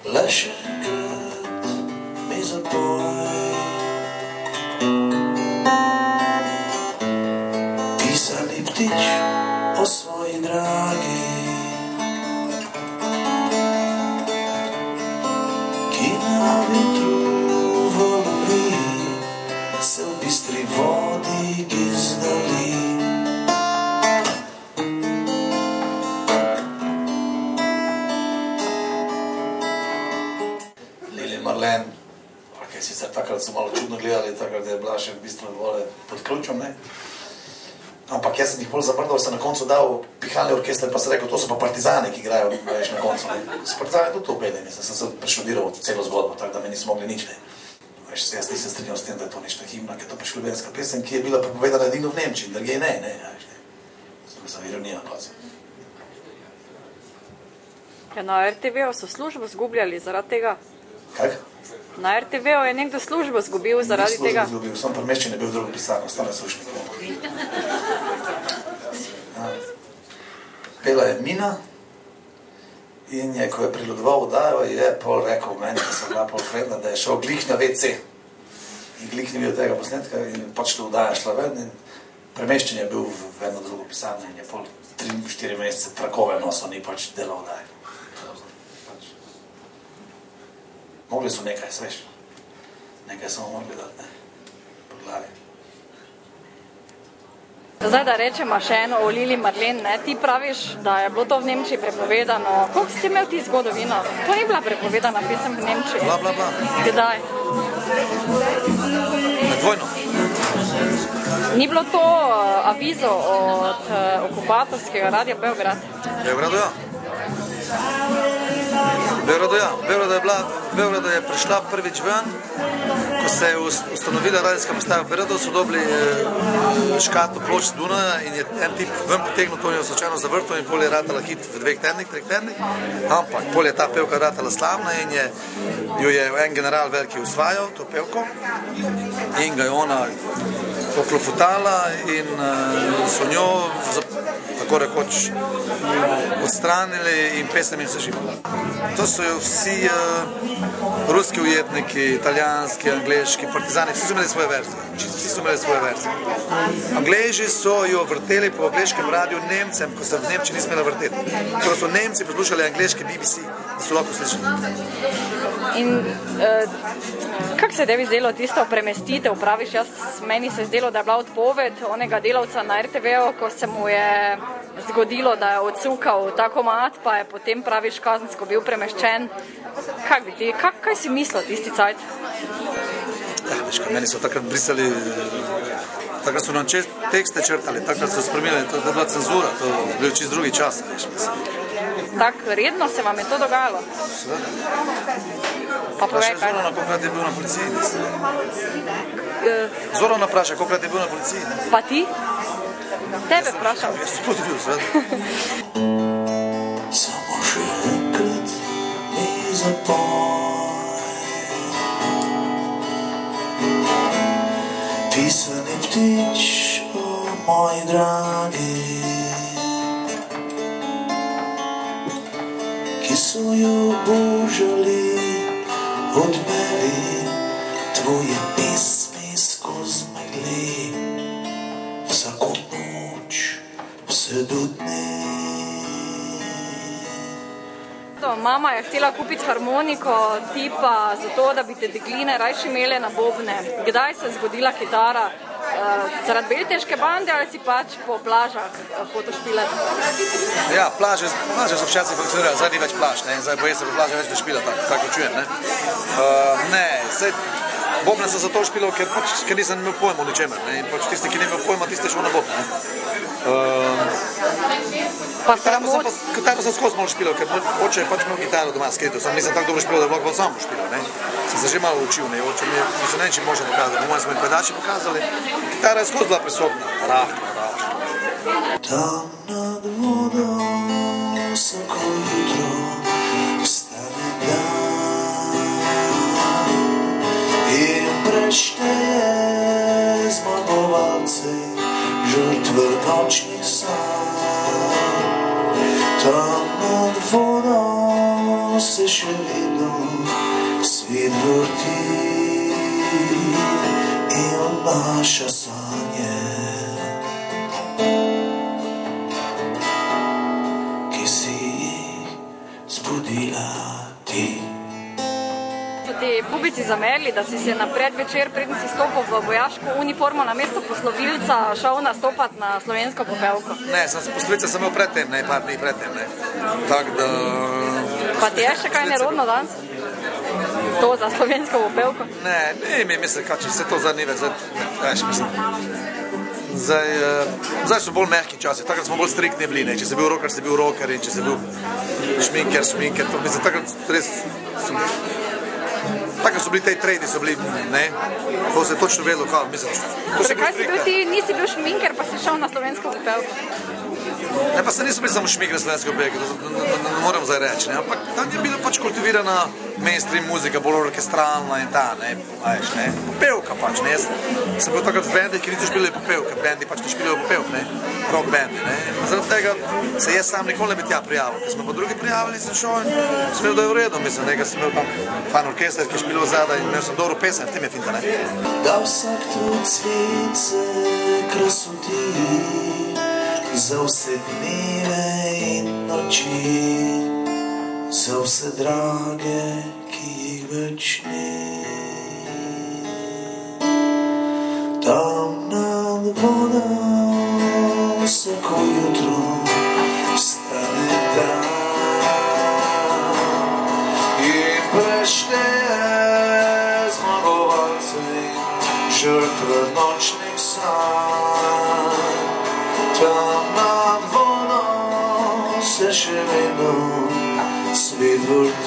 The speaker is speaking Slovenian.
Le še enkrat mi zapoj, pisani ptič o svoji dragi, ki na vetru valovi se v bistri vodi gizdali. Marlen, ki sicer takrat so malo čudno gledali, takrat je bila še v bistvu pod ključom, ne. Ampak jaz sem jih bolj zamrdal, sem na koncu dal pihalni orkester, pa sem rekel, to so pa partizani, ki igrajo veš na koncu, ne. S partizani tudi to upeli, mislim, sem se preštudiral celo zgodbo, tako da me niso mogli nič, ne. Veš, jaz nisem strinjal s tem, da je to nešta himna, ker je to pač ljubljenska pesem, ki je bila prepovedana edino v Nemčiji, drugje ne, ne, veš, ne. Sem ironijo pazi. Ja, na RTV so službo zgubljali zaradi tega. Kaj? Na RTV-u je nekdo službo zgubil zaradi tega? Ni službo zgubil, sam premeščen je bil v drugo pisarno, ostale slušnike. Pela je Mina in je, ko je priludoval vdajo, je pol rekel meni, da sem bila pol Fredna, da je šel glih na WC. In glih ni bil tega posnetka in pač to vdaja šla ven in premeščen je bil v eno drugo pisarno in je pol 3-4 mesece trakove nosil, ni pač delal vdaje. Mogli so nekaj, sveš. Nekaj samo mogli dati, ne. Po glavi. Zdaj, da rečemo še eno o Lili Marlen, ne. Ti praviš, da je bilo to v Nemčiji prepovedano. Koliko si imel ti zgodovino? To ni bila prepovedana pesem v Nemčiji. Bla. Kdaj? Med vojno. Ni bilo to avizo od okupatorskega radia Beograd? Beogradu, ja. Beogradu je prišla prvič ven, ko se je ustanovila radijska postaja v Beogradu, so dobili škatlo ploč z Dunaja in je en tip ven potegnil, to je slučajno zavrtel in pol je ratala hit v 2 tednih, 3 tednih, ampak pol je ta pevka ratala slavna in jo je en general veliki usvajal, to pevko, in ga je ona poklofutala in so njo tako rekoč odstranili in pesem jim se živela. To so jo vsi ruski ujetniki, italijanski, angleški, partizani, vsi so imeli svoje verzije. Angleži so jo vrteli po angleškem radiju Nemcem, ko se v Nemčiji nismela vrteti. Ko so Nemci poslušali angleški BBC, da so lahko slišali. In kako se je tebi zdelo tisto premestitev, praviš, meni se je zdelo, da je bila odpoved onega delavca na RTV-u, ko se mu je zgodilo, da je odsukal ta komad, pa je potem, praviš, kazensko bil premeščen. Kaj si mislil tisti cajt? Ja, veš, meni so takrat brisali, takrat so nam tekste črtali, takrat so spremenili, to je bila cenzura, to je bil čist drugi čas, veš, mislim. Tako redno se vam je to dogajalo? Seveda. Pa povej, kaj? Zorana, kolikrat je bil na policiji, Zorana vpraša, kolikrat je bil na policiji, ne? Pa ti? Tebe vprašam. Jaz sem spod bil, seveda. Samo še enkrat mi zapoj, pisani ptič o moji dragi, ki so jo božali odmeli tvoje pismi skozi megli, vsako noč, vse do dne. Mama je htela kupiti harmoniko, ti pa zato, da bi te degline rajši imele na bobne. Kdaj se je zgodila kitara? Zaradi Belteške bande ali si pač po plažah hotel špilati? Ja, plaže so včasih funkcionirali, zdaj ni več plaž, ne, zdaj boje se po plaže več špila, tako čujem, ne. Ne, bobne sem zato špilal, ker nisem imel pojma o ničemer, ne, in pač tisti, ki ni imel pojma, tiste šel na bobne, ne. Kitaro sem skozi malo špilal, ker oče je pač imel kitaro doma skrito, sam nisem tako dobro špilal, da bi lahko sam špilal, ne. Sem se že malo učil, ne, oče mi je, mislim, ne, če možno pokazali, po mojem smo jim pedači pokazali, kitara je skozi bila prisotna, rahla. Tam nad vodom vsako jutro vstane dan in prešteje zmagovalce žrtve nočnih sanj. Tam nad vodom se še vedno svet vrti in odnaša sanje, ki si jih zbudila ti. So ti pubici zamerili, da si se na predvečer, preden si stopil v vojaško uniformo, na mesto poslovilca šel nastopati na slovensko popevko? Ne, poslovilca sem imel predtem, ne, par dni predtem, ne. Tak da... Pa ti je še kaj nerodno danes? To za slovensko popevko? Ne, mislim, če vse to zdaj ni več, zdaj so bolj mehki časi, takrat smo bolj striktni bili, ne, če si bil rocker in če si bil šminker, to mislim, takrat res takrat so bili tej tredi, so bili, ne, ko se je točno vedelo, kaj, mislim, to si bil Kaj si bil ti, nisi bil šminker, pa si šel na slovensko popevko? Ne, pa se niso bili samo šmigre slovenske popevke, ne moram zdaj reči, ne, ampak tam je bila pač kultivirana mainstream muzika, bolj orkestralna in ta, ne, veš, ne, popevka pač, ne, jaz sem bil takrat v bendi, ki niso špilili popevke, bendi pač ne špilijo popevk, ne, rock bendi, ne, zaradi tega se jaz sam nikoli ne bi tja prijavil, ker smo pa drugi prijavili, sem šel in sem imel, da je v redu, mislim, nekaj sem imel tam fan orkester, ki je špilil zadaj in imel sem dobro pesem, v tem je finta, ne. Da vsak tvoj cvet se krasoti, za vse dneve in noči, za vse drage, ki jih več ni. Tam nad vodo vsako jutro vstane dan in prešteje zmagovalce in žrtve nočnih sanj. Tam nad vodo se še vedno svet vrti